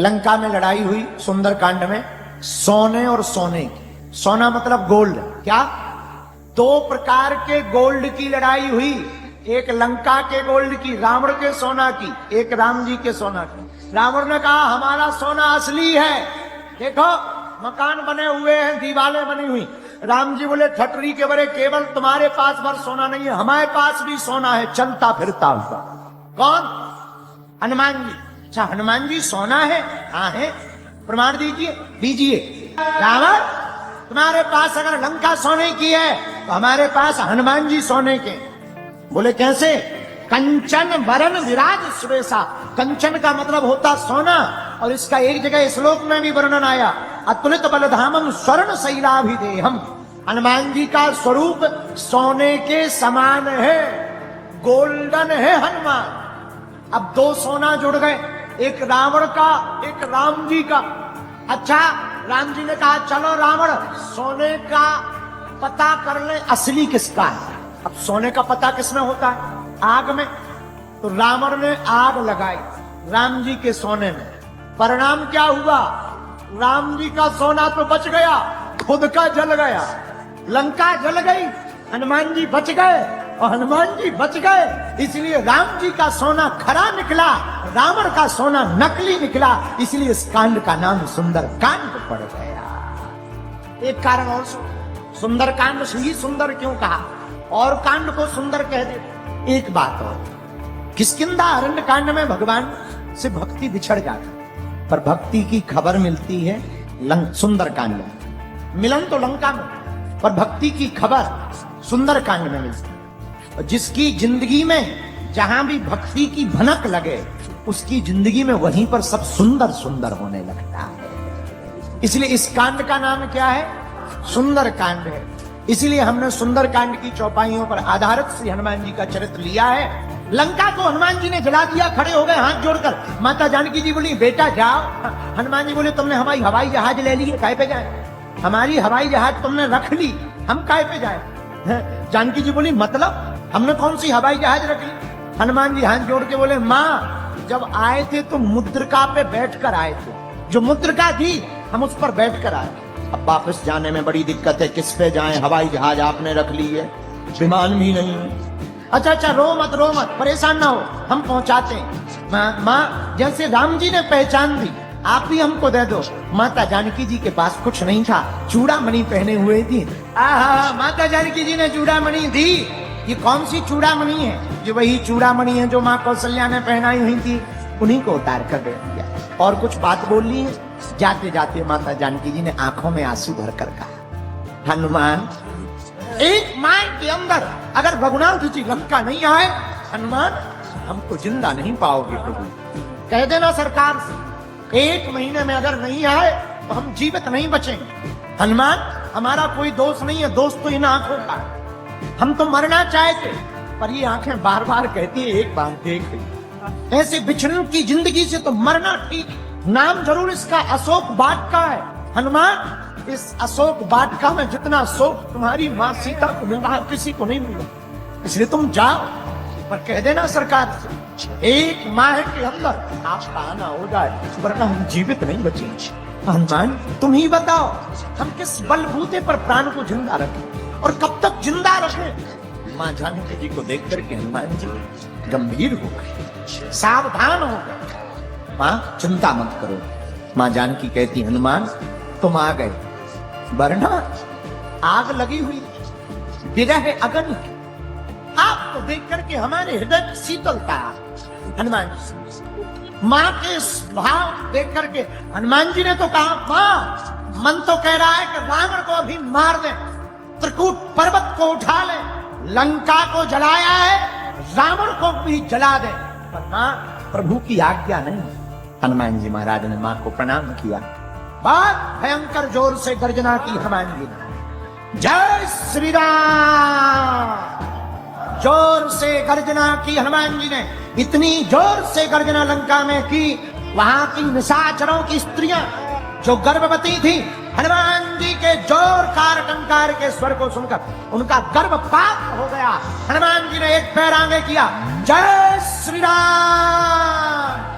लंका में लड़ाई हुई सुंदरकांड में, सोने और सोने की। सोना मतलब गोल्ड। क्या? दो प्रकार के गोल्ड की लड़ाई हुई, एक लंका के गोल्ड की, रावण के सोना की, एक राम जी के सोना की। रावण ने कहा हमारा सोना असली है, देखो मकान बने हुए हैं, दीवारें बनी हुई। राम जी बोले ठटरी के बड़े, केवल तुम्हारे पास भर सोना नहीं है, हमारे पास भी सोना है, चलता फिरता हुआ। कौन? हनुमान जी। अच्छा हनुमान जी सोना है? हाँ है। प्रमाण दीजिए। दीजिए। रावण तुम्हारे पास अगर लंका सोने की है तो हमारे पास हनुमान जी सोने के। बोले कैसे? कंचन वरण विराज सुरेशा। कंचन का मतलब होता सोना, और इसका एक जगह श्लोक में भी वर्णन आया, अतुलित बलधामम स्वर्ण शैलाभिदेहम। हनुमान जी का स्वरूप सोने के समान है, गोल्डन है हनुमान। अब दो सोना जुड़ गए, एक रावण का एक राम जी का। अच्छा राम जी ने कहा चलो रावण सोने का पता कर ले असली किसका है। अब सोने का पता किसमें होता है? आग में। तो रावण ने आग लगाई राम जी के सोने में। परिणाम क्या हुआ? राम जी का सोना तो बच गया, खुद का जल गया। लंका जल गई, हनुमान जी बच गए, और हनुमान जी बच गए इसलिए राम जी का सोना खरा निकला, रावण का सोना नकली निकला। इसलिए इस कांड का नाम सुंदर कांड पड़ गया। एक कारण और सुंदर कांड ही सुंदर क्यों कहा, और कांड को सुंदर कह दे। एक बात और, किष्किंधा अरण्य कांड में भगवान से भक्ति बिछड़ जाती, पर भक्ति की खबर मिलती है सुंदर कांड में। मिलन तो लंका में, पर भक्ति की खबर सुंदर कांड में मिलती है। और जिसकी जिंदगी में जहां भी भक्ति की भनक लगे, उसकी जिंदगी में वहीं पर सब सुंदर सुंदर होने लगता है। इसलिए इस कांड का नाम क्या है? सुंदर कांड है। इसलिए हमने सुंदर कांड की चौपाइयों पर आधारित श्री हनुमान जी का चरित्र लिया है। लंका को हनुमान जी ने जला दिया, खड़े हो गए हाथ जोड़कर। माता जानकी जी बोली बेटा जाओ। हनुमान जी बोले तुमने हमारी हवाई जहाज ले ली है, काहे पे जाए? हमारी हवाई जहाज तुमने रख ली, हम काहे पे जाए? जानकी जी बोली मतलब हमने कौन सी हवाई जहाज रख ली? हनुमान जी हाथ जोड़ के बोले माँ जब आए थे तो मुद्रिका पे बैठकर आए थे, जो मुद्रिका थी हम उस पर बैठकर आए। अब वापस जाने में बड़ी दिक्कत है, किस पे जाएं? हवाई जहाज आपने रख ली है, विमान भी नहीं है। अच्छा रो मत, परेशान ना हो, हम पहुंचाते हैं। माँ जैसे राम जी ने पहचान दी, आप भी हमको दे दो। माता जानकी जी के पास कुछ नहीं था, चूड़ामणि पहने हुए थी। माता जानकी जी ने चूड़ामणि दी। ये कौन सी चूड़ामणि है? ये वही चूड़ामणि है जो माँ कौशल्या ने पहनाई हुई थी, उन्हीं को उतार कर दे दिया। और कुछ बात बोल ली है। जाते जाते माता जानकी जी ने आंखों में आंसू भर कर कहा हनुमान एक माह के अंदर अगर रघुनाथ जी लंका नहीं आए, हनुमान हमको जिंदा नहीं पाओगे प्रभु। कह देना सरकार से 1 महीने में अगर नहीं आए तो हम जीवित नहीं बचेंगे। हनुमान हमारा कोई दोष नहीं है, दोष तो इन आंखों का। हम तो मरना चाहते, पर ये आंखें बार बार कहती है एक बार देख ली। ऐसे बिछड़न की जिंदगी से तो मरना ठीक। नाम जरूर इसका अशोक वाटिका है। हनुमान इस अशोक वाटिका में जितना शोक तुम्हारी माँ सीता को मिल रहा किसी को नहीं मिला, इसलिए तुम जाओ, पर कह देना सरकार से 1 माह के अंदर आपका आना हो जाए, वरना हम जीवित नहीं बचेंगे। हनुमान तुम ही बताओ हम किस बलबूते पर प्राण को जिंदा रखें और कब तक जिंदा रखें? माँ जानकी जी को देख करके हनुमान जी गंभीर हो गए, सावधान हो गए। माँ चिंता मत करो। माँ जानकी कहती हनुमान तुम आ गए, वरना आग लगी हुई विरह अगन। आपको देख करके हमारे हृदय शीतलता। हनुमान माँ के भाव देख करके हनुमान जी ने तो कहा माँ मन तो कह रहा है कि रावण को अभी मार दे, त्रिकूट पर्वत को उठा ले, लंका को जलाया है, रावण को भी जला दे, पर माँ प्रभु की आज्ञा नहीं। हनुमान जी महाराज ने माँ को प्रणाम किया। बहुत भयंकर जोर से गर्जना की हनुमान जी ने, जय श्री राम। जोर से गर्जना की हनुमान जी ने, इतनी जोर से गर्जना लंका में की, वहां की निशाचरों की स्त्रियां जो गर्भवती थी, हनुमान जी के जोरकार टंकार के स्वर को सुनकर उनका गर्भपात हो गया। हनुमान जी ने एक पैर आगे किया, जय श्री राम।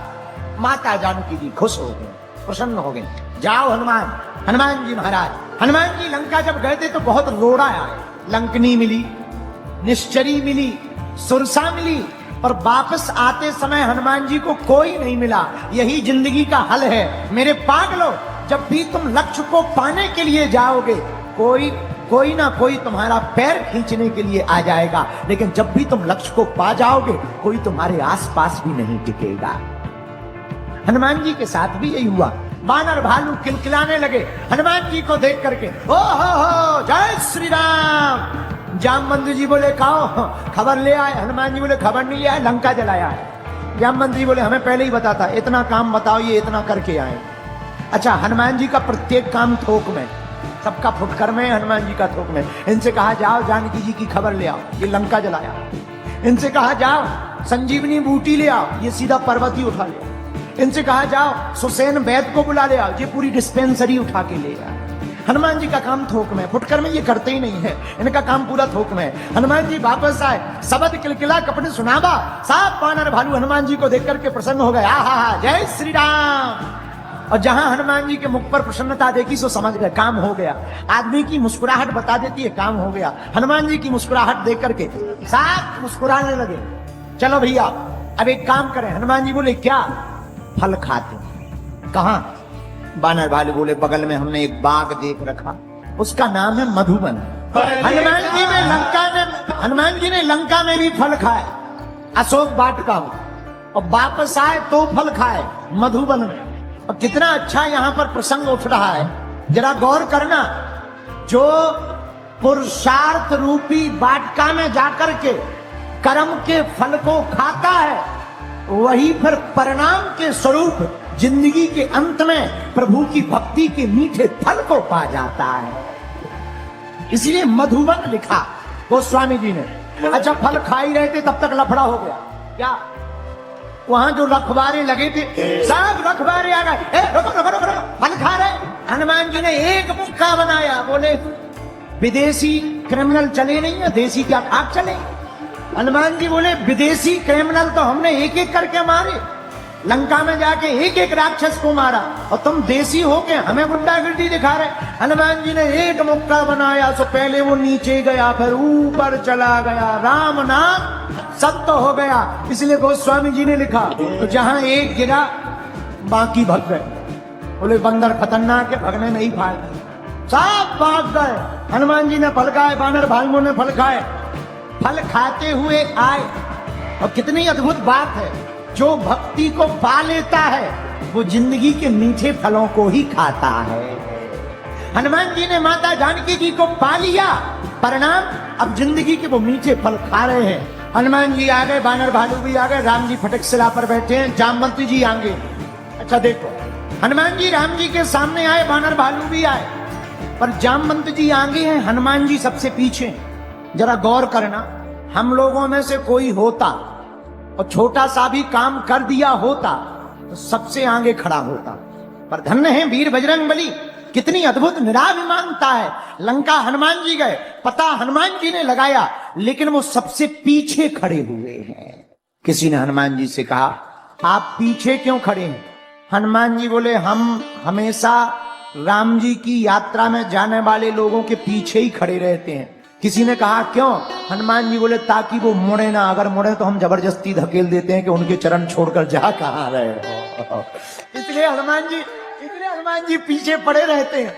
माता जानकी जी खुश हो गए। प्रसन्न हो गए। जाओ हनुमान जी महाराज। हनुमान जी लंका जब गए थे तो बहुत रोड़ा आए। लंकनी मिली, निश्चरी मिली, सुरसा मिली, और वापस आते समय हनुमान जी को कोई नहीं मिला। यही जिंदगी का हल है मेरे पागलों। जब भी तुम लक्ष्य को पाने के लिए जाओगे, कोई ना कोई तुम्हारा पैर खींचने के लिए आ जाएगा, लेकिन जब भी तुम लक्ष्य को पा जाओगे, कोई तुम्हारे आसपास भी नहीं टिकेगा। हनुमान जी के साथ भी यही हुआ। वानर भालू किलकिलाने लगे हनुमान जी को देख करके। ओ हो जय श्री राम। जामवंत जी बोले कहो खबर ले आए। हनुमान जी बोले खबर नहीं ले आए, लंका जलाया है। जामवंत जी बोले हमें पहले ही बताता, इतना काम बताओ, ये इतना करके आए। अच्छा, हनुमान जी का प्रत्येक काम थोक में, सबका फुटकर में, हनुमान जी का थोक में। इनसे कहा जाओ जानकी जी की खबर ले आओ, ये लंका जलाया। इनसे कहा जाओ संजीवनी बूटी ले आओ, ये सीधा पर्वत ही उठा ले आओ। इनसे कहा जाओ सुसैन वैद्य को बुला ले आओ, ये पूरी डिस्पेंसरी उठा के ले आओ। हनुमान जी का काम थोक में, फुटकर में ये करते ही नहीं है, इनका काम पूरा थोक में। हनुमान जी वापस आए, शब्द किलकिला कपड़े सुनावा। सात वानर भालू हनुमान जी को देख करके प्रसन्न हो गए। आहा जय श्री राम। और जहां हनुमान जी के मुख पर प्रसन्नता देखी सो समझ गए काम हो गया। आदमी की मुस्कुराहट बता देती है काम हो गया। हनुमान जी की मुस्कुराहट देख करके साथ मुस्कुराने लगे। चलो भैया अब एक काम करें। हनुमान जी बोले क्या? फल खाते। कहां? वानर भालू बोले बगल में हमने एक बाग देख रखा, उसका नाम है मधुबन। हनुमान जी ने लंका में भी फल खाए, अशोक वाटिका में, और वापस आए तो फल खाए मधुबन में। और कितना अच्छा यहाँ पर प्रसंग उठ रहा है, जरा गौर करना। जो पुरुषार्थ रूपी वाटिका में जाकर के कर्म के फल को खाता है, वही फिर परिणाम के स्वरूप जिंदगी के अंत में प्रभु की भक्ति के मीठे फल को पा जाता है। इसलिए मधुबन लिखा गोस्वामी जी ने। अच्छा, फल खा ही रहे थे तब तक लफड़ा हो गया। क्या? वहां जो रखवारे लगे थे, सब रखवारे आ गए, रुको रुको रुको, फल खा रहे। हनुमान जी ने एक मुक्का बनाया, बोले विदेशी क्रिमिनल चले नहीं है, देसी क्या आप चले? हनुमान जी बोले विदेशी क्रिमिनल तो हमने एक एक करके मारे, लंका में जाके एक एक राक्षस को मारा, और तुम देसी होके हमें गुंडागिर्दी दिखा रहे। हनुमान जी ने एक मुक्का बनाया तो पहले वो नीचे गया, फिर ऊपर चला गया। राम नाम सत्य हो गया। इसलिए गोस्वामी जी ने लिखा तो जहां एक गिरा बाकी भग गए। बोले बंदर खतरनाक है, भगने नहीं फायदा, सब भाग गए। हनुमान जी ने फल खाए, वानर भालुओं ने फल खाए, फल खाते हुए आए। और कितनी अद्भुत बात है, जो भक्ति को पा लेता है वो जिंदगी के मीठे फलों को ही खाता है। हनुमान जी ने माता जानकी जी को पा लिया, परिणाम अब जिंदगी के वो मीठे फल खा रहे हैं। हनुमान जी आ गए, वानर भालू भी आ गए, राम जी फटक शिला पर बैठे हैं, जामवंत जी आगे। अच्छा देखो, हनुमान जी राम जी के सामने आए, वानर भालू भी आए, पर जामवंत जी आगे हैं, हनुमान जी सबसे पीछे। जरा गौर करना, हम लोगों में से कोई होता और छोटा सा भी काम कर दिया होता तो सबसे आगे खड़ा होता, पर धन्य है वीर बजरंगबली, कितनी अद्भुत निराभिमानता है। लंका हनुमान जी गए, पता हनुमान जी ने लगाया, लेकिन वो सबसे पीछे खड़े हुए हैं। किसी ने हनुमान जी से कहा आप पीछे क्यों खड़े हैं? हनुमान जी बोले हम हमेशा राम जी की यात्रा में जाने वाले लोगों के पीछे ही खड़े रहते हैं। किसी ने कहा क्यों? हनुमान जी बोले ताकि वो मुड़े ना, अगर मुड़े तो हम जबरदस्ती धकेल देते हैं कि उनके चरण छोड़कर जा कहां रहे हो। इसलिए हनुमान जी पीछे पड़े रहते हैं।